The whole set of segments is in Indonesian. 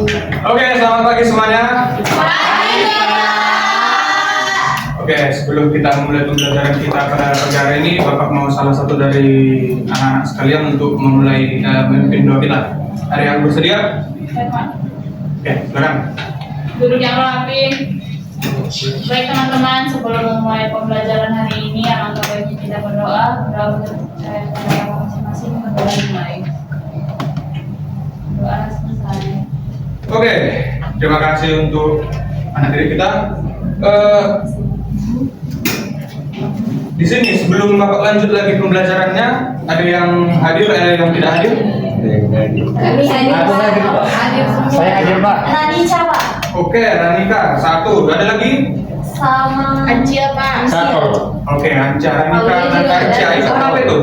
Oke, selamat pagi semuanya. Pagi, Oke, sebelum kita memulai pembelajaran kita pada pagi hari ini, Bapak mau salah satu dari anak-anak sekalian untuk memulai memimpin doa kita. Ada yang bersedia? Oke, silakan. Duduk yang rapi. Baik teman-teman, sebelum memulai pembelajaran hari ini, alangkah baiknya kita berdoa untuk percaya pada yang masing-masing berdoa dimulai. Doa selesai. Oke, terima kasih untuk anak didik kita. Di sini sebelum Bapak lanjut lagi pembelajarannya, ada yang hadir, ada yang tidak hadir? Kami hadir, Pak. Hadir semua. Saya hadir, Pak. Ranica, Pak. Oke, Ranika, satu. Ada lagi? Sama Ancia, Pak. Satu. Oke, Anca, Ranika, dan Anca. Itu kenapa itu?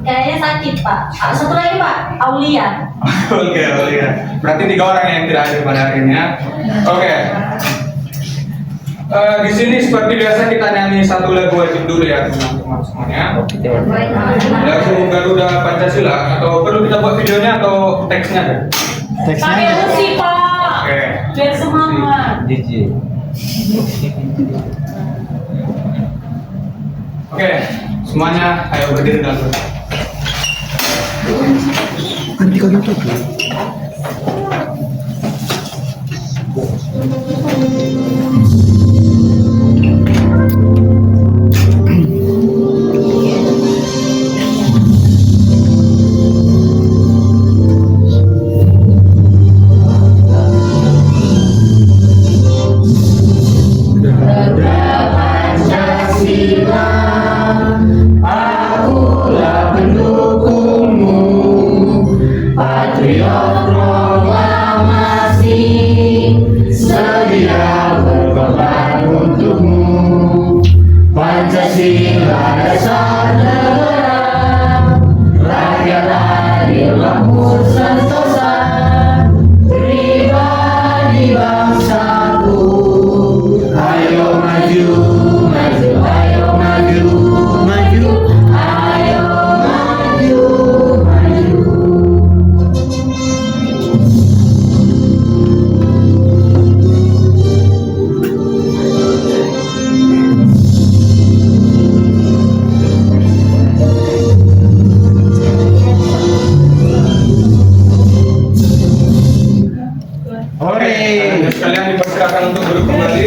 kayaknya sakit, Pak. Satu lagi, Pak. Aulia. Oke, ya. Berarti 3 orang yang tidak hadir pada hari ini ya. Oke. Di sini seperti biasa kita nyanyi satu lagu wajib dulu ya teman-teman semuanya. Lagu Garuda Pancasila, atau perlu kita buat videonya atau teksnya ada? Pakai musik, Pak. Oke. Biar semangat. DJ. Oke, semuanya ayo berdiri dulu. Sekalian dipersilakan untuk duduk kembali.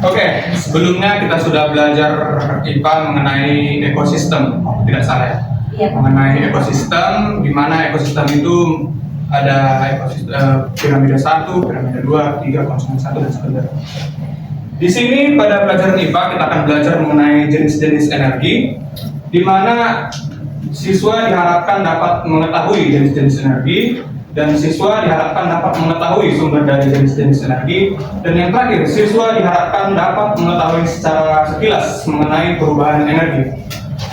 Oke, sebelumnya kita sudah belajar IPA mengenai ekosistem, tidak salah ya? Iya. Mengenai ekosistem, di mana ekosistem itu ada ekosistem piramida 1, piramida 2, 3, konsumen 1, dan seterusnya. Di sini pada pelajaran IPA kita akan belajar mengenai jenis-jenis energi, di mana siswa diharapkan dapat mengetahui jenis-jenis energi, dan siswa diharapkan dapat mengetahui sumber dari jenis-jenis energi, dan yang terakhir siswa diharapkan dapat mengetahui secara sekilas mengenai perubahan energi.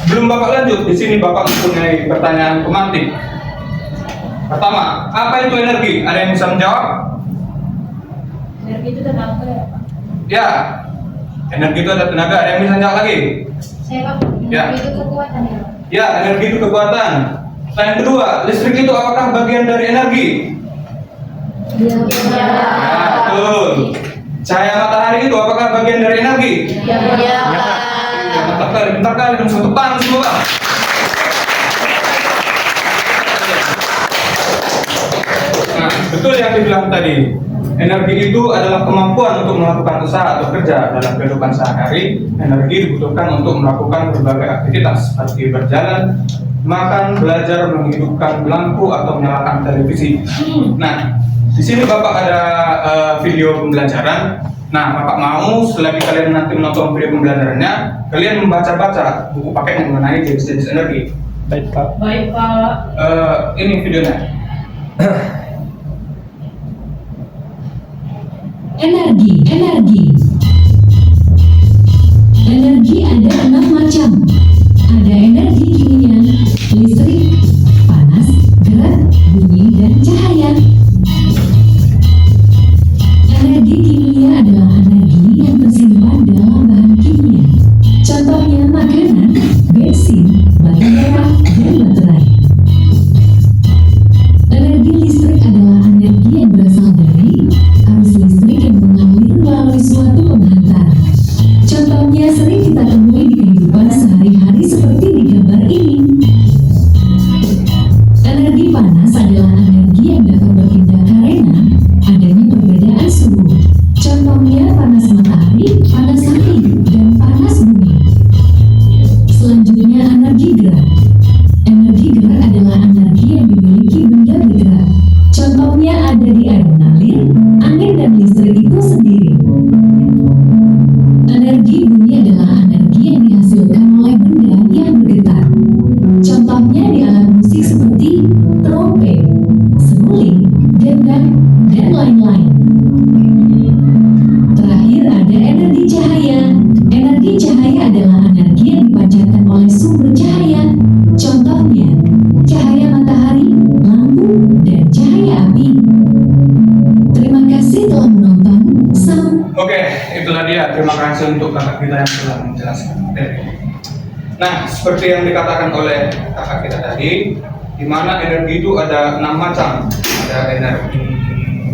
Belum Bapak lanjut, di sini Bapak mempunyai pertanyaan pemantik. Pertama, apa itu energi? Ada yang bisa menjawab? Energi itu tenaga ya, Pak? Ya, energi itu ada tenaga. Ada yang bisa menjawab lagi? Saya, Pak. Ya. Energi itu kekuatan ya, Pak? Ya, energi itu kekuatan. Yang kedua, listrik itu apakah bagian dari energi? Iya. Ya, betul. Cahaya matahari itu apakah bagian dari energi? Iya. Ya, bentar kali, dong satu tangan semua. Nah, betul yang dibilang tadi. Energi itu adalah kemampuan untuk melakukan usaha atau kerja dalam kehidupan sehari-hari. Energi dibutuhkan untuk melakukan berbagai aktivitas seperti berjalan, makan, belajar, menghidupkan lampu atau menyalakan televisi. Nah, di sini Bapak ada video pembelajaran. Nah, Bapak mau selagi kalian nanti menonton video pembelajarannya, kalian membaca-baca buku paket mengenai jenis-jenis energi. Baik, Pak. Baik, Pak. ini videonya. Energi ada 6 macam. Ada energi kimia, listrik, panas, gerak, bunyi, dan cahaya. Energi kimia adalah energi yang tersimpan dalam bahan kimia. Contohnya makanan, bensin, batu bara, dan baterai. Energi listrik adalah energi yang berasal dari arus listrik yang mengalir melalui suatu penghantar. Contohnya sering kita temui di kehidupan sehari-hari seperti di gambar ini. Energi panas adalah energi yang dapat berpindah karena adanya perbedaan suhu. Contohnya panas matahari, panas angin, dan panas bumi. Selanjutnya energi gerak. Energi gerak adalah energi yang dimiliki benda bergerak. Contohnya ada di air mengalir, angin, dan listrik itu sendiri. Energi bunyi adalah energi yang dihasilkan oleh benda yang bergetar. Contohnya di alat musik seperti trompet, seruling, gendang, dan lain-lain. Terakhir ada energi cahaya. Energi cahaya adalah energi yang dipancarkan oleh sumber cahaya. Contohnya, cahaya matahari, lampu, dan cahaya api. Terima kasih telah menonton. Oke, itulah dia. Terima kasih untuk kakak kita yang telah menjelaskan. Nah, seperti yang dikatakan oleh kakak kita tadi, di mana energi itu ada 6 macam. Ada energi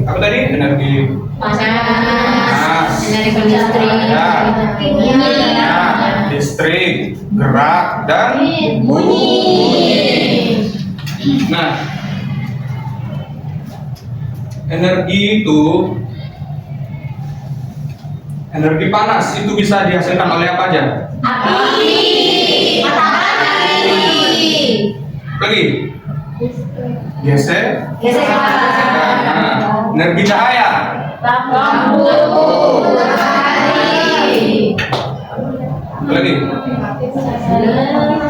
apa tadi? Energi Panas, energi listrik, kimia, listrik, gerak, dan bunyi. Nah, energi itu, energi panas itu bisa dihasilkan oleh apa aja? Api, matahari, Lagi? Geser. Nah, energi cahaya. lampu, matahari, Apa lagi?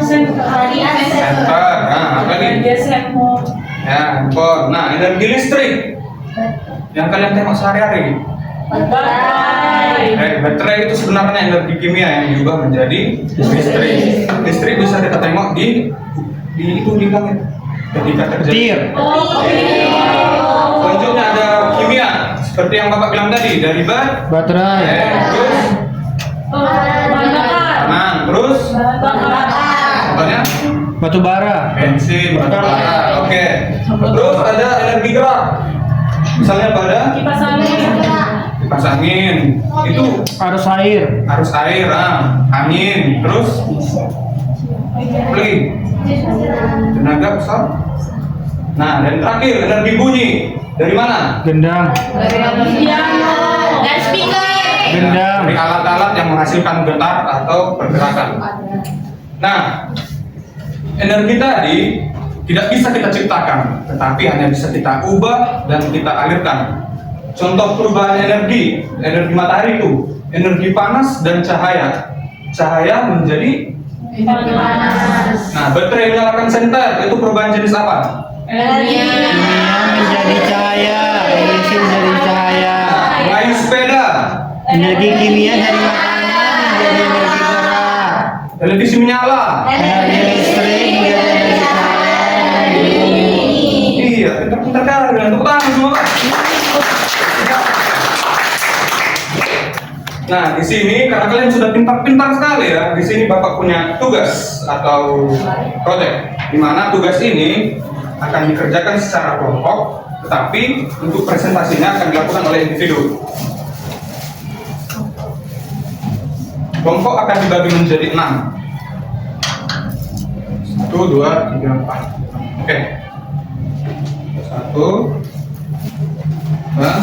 Senter. Nah, apa lagi? Ya, handphone. Nah, energi listrik yang kalian tengok sehari-hari. Baterai itu sebenarnya energi kimia yang diubah menjadi listrik. Listrik bisa kita tengok di itu di langit ketika terjadi. Selanjutnya ada kimia seperti yang Bapak bilang tadi dari Baterai. terus terus contohnya Batu bara. bensin, batu bara. Oke. Terus ada energi gerak. Misalnya pada kipas angin itu Arus air. angin, terus apa lagi? Tenaga besar. Nah, dan terakhir energi bunyi dari mana? Gendang. Dan speaker. Gendang. Dari alat-alat yang menghasilkan getar atau pergerakan. Nah, energi tadi tidak bisa kita ciptakan, tetapi hanya bisa kita ubah dan kita alirkan. Contoh perubahan energi matahari itu energi panas dan cahaya. Cahaya menjadi Panas. Nah, baterai menyalakan senter itu perubahan jenis apa? Kimia menjadi cahaya. Energi menjadi cahaya. Mengayuh sepeda, Energi kimia dari makanan menjadi energi gerak. televisi menyala. Energi listrik menjadi energi cahaya. Iya, pintar-pintar kali dan tepuk tangan semua. Nah, di sini karena kalian sudah pintar-pintar sekali ya, di sini Bapak punya tugas atau proyek, di mana tugas ini akan dikerjakan secara kelompok, tetapi untuk presentasinya akan dilakukan oleh individu. Kelompok akan dibagi menjadi 6. 1, 2, 3, 4. Oke. 1, 2,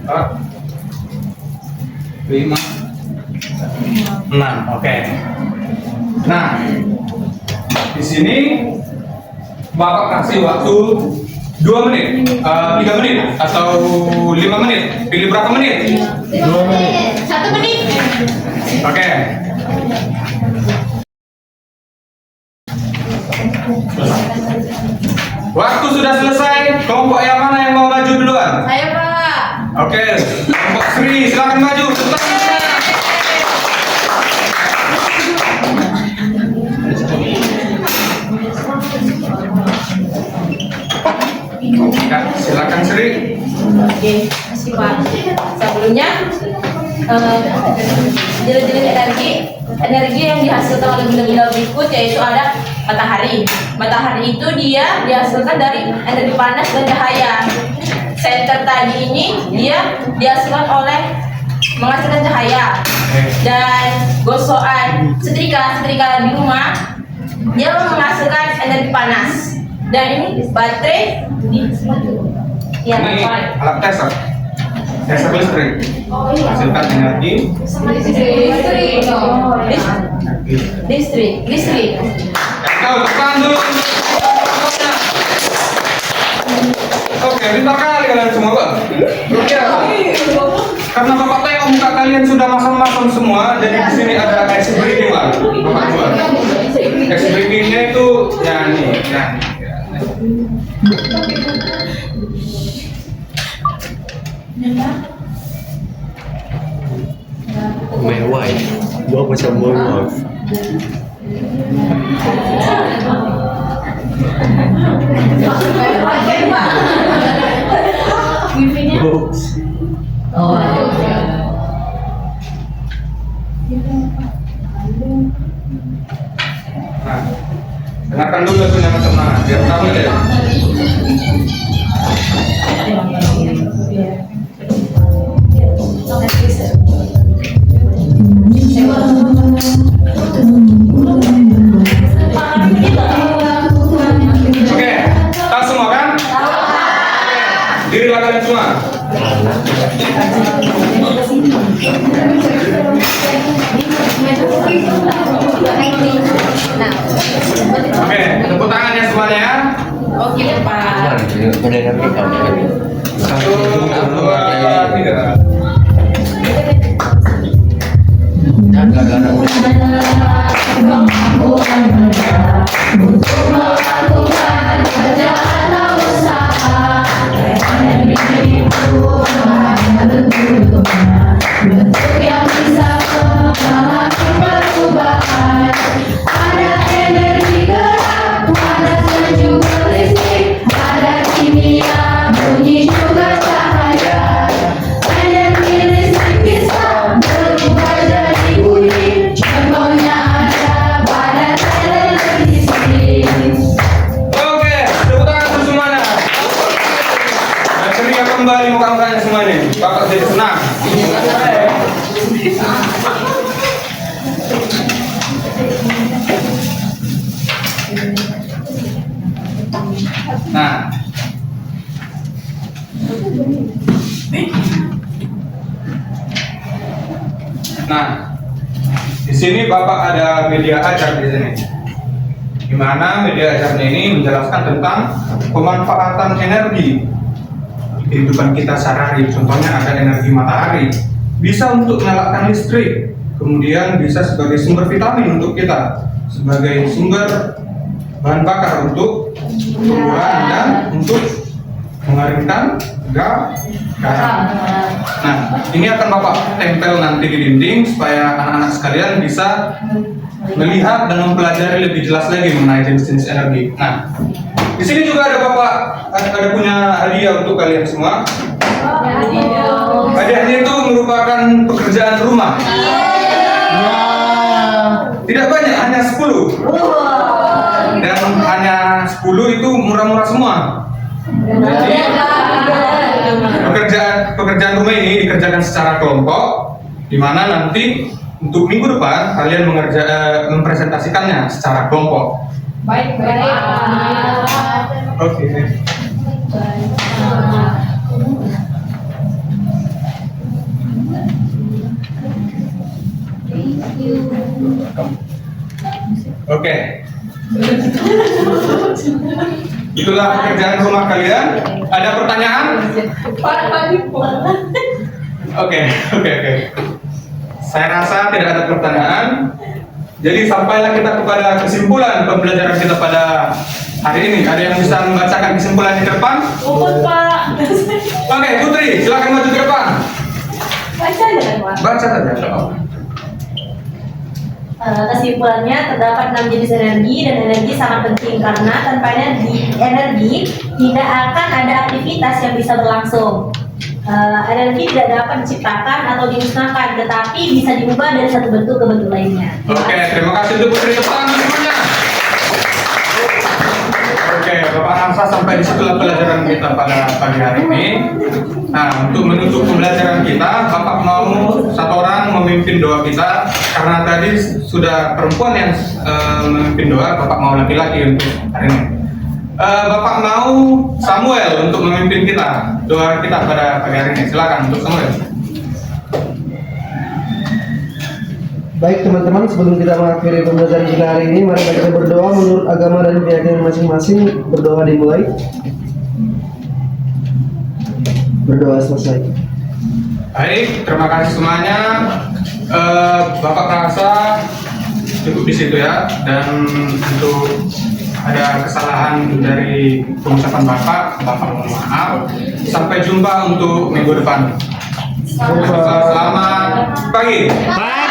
4, 5, 6. Oke. Nah, di sini Bapak kasih waktu 2 menit, 3 menit, atau 5 menit. Pilih berapa menit? 2 menit. 1 menit. Oke. Waktu sudah selesai. Kelompok yang mana yang mau maju duluan? Saya Pak. Oke, kelompok Sri silakan maju. Kak, silakan Sri. Oke, kasih Pak. Sebelumnya, jenis-jenis energi yang dihasilkan oleh benda-benda berikut yaitu ada matahari. Matahari itu dia dihasilkan dari energi panas dan cahaya. Senter tadi ini dia dihasilkan oleh menghasilkan cahaya. Dan gosokan setrika di rumah dia menghasilkan energi panas. Dan ini baterai ya, Ini baterai. alat laser listrik. Hasilkan energi. Listrik. Tepuk tangan dulu. Oke, pintar kali kalian semua, Bang. Oke. Karena Bapak tengok muka kalian sudah masam-masam semua, jadi di sini ada ice breaking lah. Bapak buat. Ice breakingnya itu nyanyi. Mewah ya. Gua macam mewah. Oops. Nah, dengarkan dulu lagunya teman-teman, biar tahu deh. Oke, tahu semua kan? Dirilah kalian semua. Oke, tepuk tangannya semuanya. Oke, Pak. Satu, dua, tiga. Oke, tepuk tangan untuk semuanya. Dan ceria kembali muka-mukanya semua ini. Bapak jadi senang. Nah, di sini Bapak ada media ajar di sini. Di mana media ajarnya ini menjelaskan tentang pemanfaatan energi di kehidupan kita sehari-hari. Contohnya ada energi matahari, bisa untuk menyalakan listrik, kemudian bisa sebagai sumber vitamin untuk kita, sebagai sumber bahan bakar untuk tumbuhan dan untuk mengeringkan garam. Nah, ini akan Bapak tempel nanti di dinding supaya anak-anak sekalian bisa melihat dan mempelajari lebih jelas lagi mengenai jenis-jenis energi. Nah, di sini juga ada Bapak ada punya hadiah untuk kalian semua. Hadiahnya itu merupakan pekerjaan rumah. Tidak banyak, hanya 10. Dan hanya 10 itu murah-murah semua. Jadi pekerjaan rumah ini dikerjakan secara kelompok, di mana nanti untuk minggu depan kalian mempresentasikannya secara kelompok. Baik. Oke. Oke. Itulah pekerjaan rumah kalian. Ada pertanyaan? Oke. Saya rasa tidak ada pertanyaan. Jadi sampailah kita kepada kesimpulan pembelajaran kita pada hari ini. Ada yang bisa membacakan kesimpulan di depan? Puput Pak. Oke, Putri, silakan maju ke depan. Baca aja kan Pak. Baca saja. Kesimpulannya terdapat 6 jenis energi dan energi sangat penting karena tanpa energi tidak akan ada aktivitas yang bisa berlangsung. Energi tidak dapat diciptakan atau dimusnahkan, tetapi bisa diubah dari satu bentuk ke bentuk lainnya. Oke, terima kasih untuk Putri depan semuanya. Oke, Bapak Hamsa, sampai disitulah pelajaran kita pada pagi hari ini. Nah, untuk menutup pembelajaran kita, Bapak mau satu orang memimpin doa kita. Karena tadi sudah perempuan yang memimpin doa, Bapak mau laki-laki untuk hari ini. Bapak mau Samuel untuk memimpin kita, doa kita pada pagi hari ini. Silakan untuk Samuel. Baik teman-teman, sebelum kita mengakhiri pembelajaran kita hari ini, mari kita berdoa menurut agama dan keyakinan masing-masing. Berdoa dimulai. Berdoa selesai. Baik, terima kasih semuanya. Bapak rasa cukup di situ ya. Dan untuk ada kesalahan dari pengucapan Bapak mohon maaf. Sampai jumpa untuk minggu depan. Selamat pagi. Bye.